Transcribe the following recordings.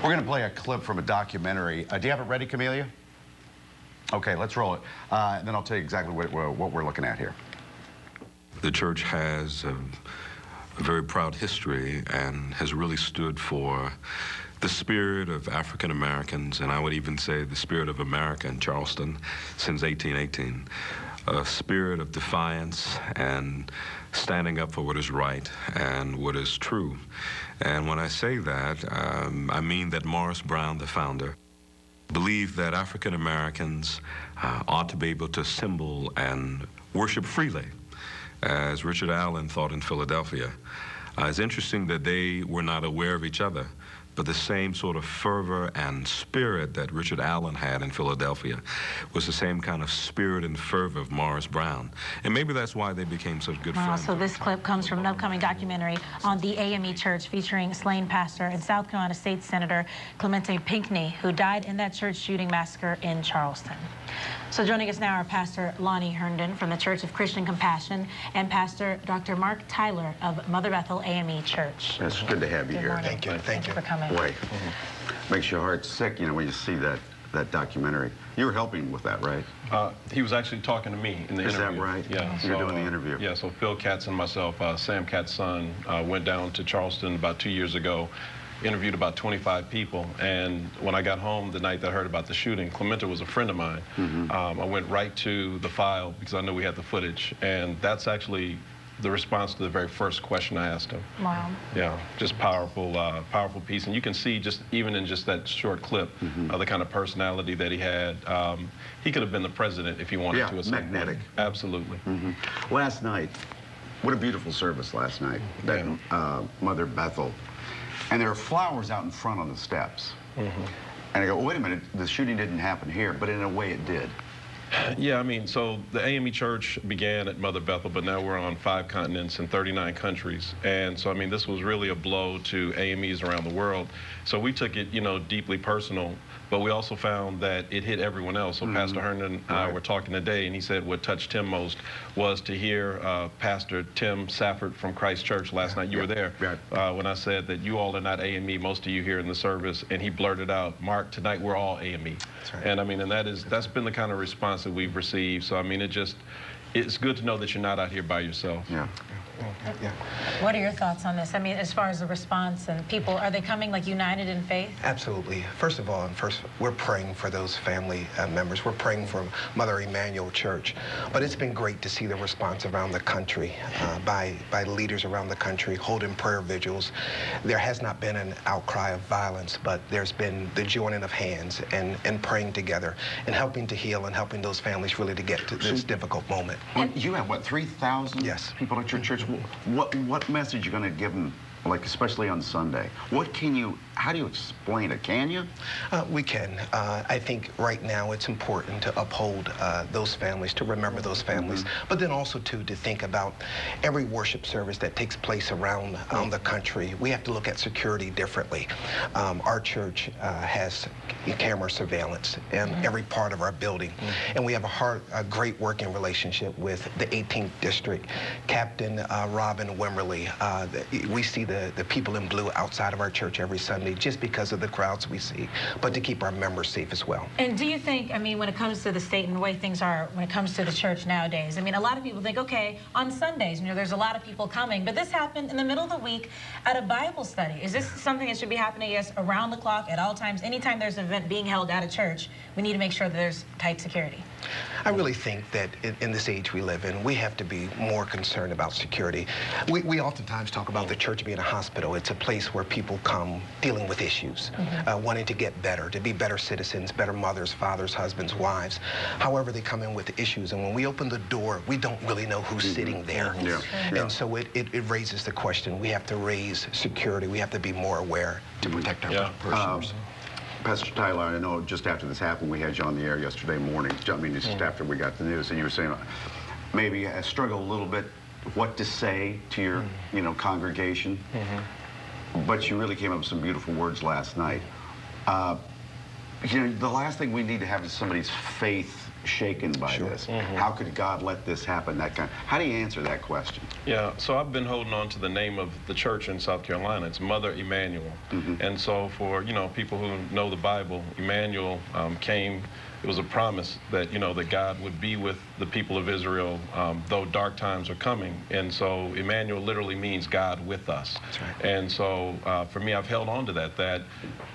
We're going to play a clip from a documentary. Do you have it ready, Camelia? Okay, let's roll it. And then I'll tell you exactly what we're looking at here. The church has a very proud history and has really stood for the spirit of African Americans, and I would even say the spirit of America in Charleston since 1818. A spirit of defiance and standing up for what is right and what is true. And when I say that, I mean that Morris Brown, the founder, believed that African Americans ought to be able to assemble and worship freely, as Richard Allen thought in Philadelphia. It's interesting that they were not aware of each other, but the same sort of fervor and spirit that Richard Allen had in Philadelphia was the same kind of spirit and fervor of Morris Brown. And maybe that's why they became such good friends. So this clip comes from an upcoming documentary on the AME Church featuring slain pastor and South Carolina State Senator Clemente Pinckney, who died in that church shooting massacre in Charleston. So joining us now are Pastor Lonnie Herndon from the Church of Christian Compassion and Pastor Dr. Mark Tyler of Mother Bethel AME Church. It's good to have you here. Morning. Thank you. Thank you for coming. Boy, makes your heart sick, you know, when you see that documentary. You were helping with that, right? He was actually talking to me in the interview. Is that right? Yeah. You're doing the interview. Yeah, so Phil Katz and myself, Sam Katz's son, went down to Charleston about 2 years ago, interviewed about 25 people, and when I got home the night that I heard about the shooting, Clemente was a friend of mine. I went right to the file because I knew we had the footage, and that's actually the response to the very first question I asked him. Wow. Yeah, just powerful, powerful piece, and you can see just even in just that short clip the kind of personality that he had. He could have been the president if he wanted to. Yeah, magnetic. Absolutely. Last night, what a beautiful service last night. That Mother Bethel. And there are flowers out in front on the steps. And I go, wait a minute, the shooting didn't happen here, but in a way it did. Yeah, I mean, so the AME Church began at Mother Bethel, but now we're on 5 continents and 39 countries. And so, I mean, this was really a blow to AMEs around the world. So we took it, you know, deeply personal, but we also found that it hit everyone else. So Pastor Herndon and I were talking today, and he said what touched him most was to hear Pastor Tim Safford from Christ Church last night. You were there when I said that you all are not AME, most of you here in the service, and he blurted out, Mark, tonight we're all AME. That's right. And I mean, and that's been the kind of response that we've received. So I mean, it's good to know that you're not out here by yourself. Yeah. What are your thoughts on this? I mean, as far as the response and people, are they coming like united in faith? Absolutely. First of all, we're praying for those family members. We're praying for Mother Emanuel Church. But it's been great to see the response around the country by leaders around the country holding prayer vigils. There has not been an outcry of violence, but there's been the joining of hands and praying together and helping to heal and helping those families really to get to this difficult moment. You have, what, 3,000 people at your church? What message are you going to give them, like especially on Sunday? How do you explain it? Can you? We can. I think right now it's important to uphold those families, to remember those families, but then also to think about every worship service that takes place around the country. We have to look at security differently. Our church has camera surveillance in every part of our building, and we have a great working relationship with the 18th District. Captain Robin Wimmerly. We see the people in blue outside of our church every Sunday just because of the crowds we see, but to keep our members safe as well. And do you think, I mean, when it comes to the state and the way things are, when it comes to the church nowadays, I mean, a lot of people think, okay, on Sundays, you know, there's a lot of people coming, but this happened in the middle of the week at a Bible study. Is this something that should be happening, yes, around the clock, at all times? Anytime there's an event being held at a church, we need to make sure that there's tight security. I really think that in this age we live in, we have to be more concerned about security. We oftentimes talk about the church being a hospital. It's a place where people come dealing with issues, wanting to get better, to be better citizens, better mothers, fathers, husbands, wives. However, they come in with issues, and when we open the door, we don't really know who's sitting there. And so it raises the question. We have to raise security. We have to be more aware to protect our parishioners. Pastor Tyler, I know just after this happened, we had you on the air yesterday morning. I mean, just after we got the news, and you were saying maybe I struggle a little bit what to say to your, you know, congregation. But you really came up with some beautiful words last night. You know, the last thing we need to have is somebody's faith shaken by this. How could God let this happen? How do you answer that question? Yeah, so I've been holding on to the name of the church in South Carolina. It's Mother Emmanuel. And so for, people who know the Bible, Emmanuel came. It was a promise that, that God would be with the people of Israel, though dark times are coming. And so Emmanuel literally means God with us. That's right. And so for me, I've held on to that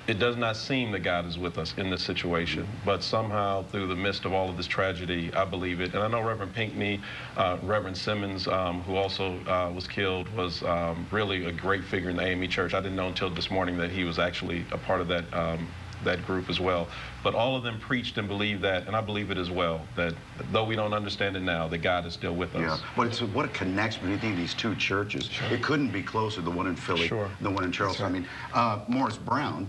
it does not seem that God is with us in this situation, but somehow through the midst of all of this tragedy, I believe it. And I know Reverend Pinckney, Reverend Simmons, who also was killed, was really a great figure in the AME Church. I didn't know until this morning that he was actually a part of that group as well. But all of them preached and believed that, and I believe it as well, that though we don't understand it now, that God is still with us. Yeah, but what a connection between these two churches. Sure. It couldn't be closer, the one in Philly, the one in Charleston. Right. I mean, Morris Brown,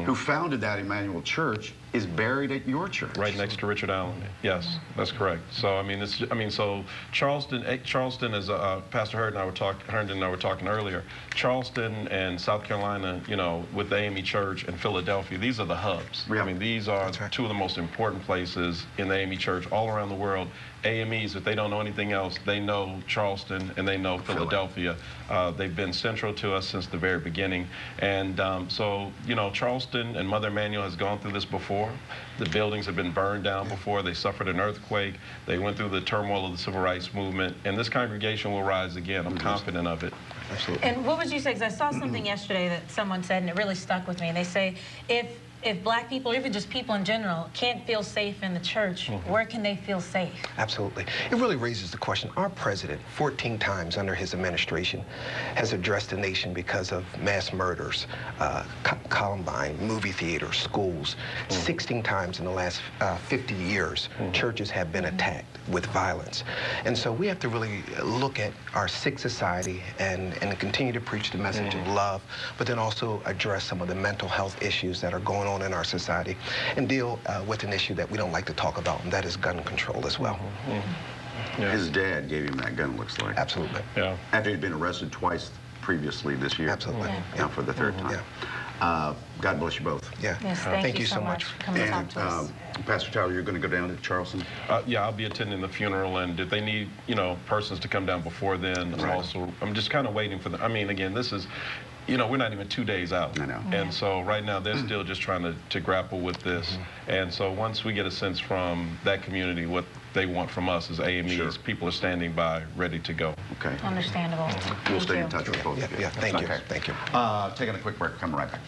who founded that Emmanuel Church, is buried at your church. Right next to Richard Allen. Yes, that's correct. So so Charleston, as Pastor Herndon and I were talking earlier, Charleston and South Carolina, with the AME Church and Philadelphia, these are the hubs. Yeah. I mean, these are two of the most important places in the AME Church all around the world. AMEs, if they don't know anything else, they know Charleston and they know Philadelphia. They've been central to us since the very beginning. And so, Charleston and Mother Emmanuel has gone through this before. The buildings have been burned down before. They suffered an earthquake. They went through the turmoil of the civil rights movement. And this congregation will rise again. I'm confident of it. Absolutely. And what would you say, because I saw something yesterday that someone said, and it really stuck with me. And they say, if black people, or even just people in general, can't feel safe in the church, where can they feel safe? Absolutely. It really raises the question. Our president, 14 times under his administration, has addressed the nation because of mass murders, Columbine, movie theaters, schools. 16 times in the last 50 years, churches have been attacked with violence. And so we have to really look at our sick society and continue to preach the message of love, but then also address some of the mental health issues that are going on in our society, and deal with an issue that we don't like to talk about, and that is gun control as well. Yeah. His dad gave him that gun, looks like. Absolutely. Yeah. After he'd been arrested twice previously this year. Absolutely. Now for the third time. Yeah. God bless you both. Yeah. Yes, thank you so much for coming to talk to us. Pastor Tyler, you're going to go down to Charleston? Yeah, I'll be attending the funeral, and if they need, persons to come down before then, I'm just kind of waiting for them. I mean, again, this is, we're not even 2 days out. I know. And so right now they're still just trying to grapple with this. And so once we get a sense from that community what they want from us as AMEs, people are standing by ready to go. Okay. Understandable. We'll stay in touch with both of you. Yeah, thank you. Thank you. Taking a quick break. Come right back.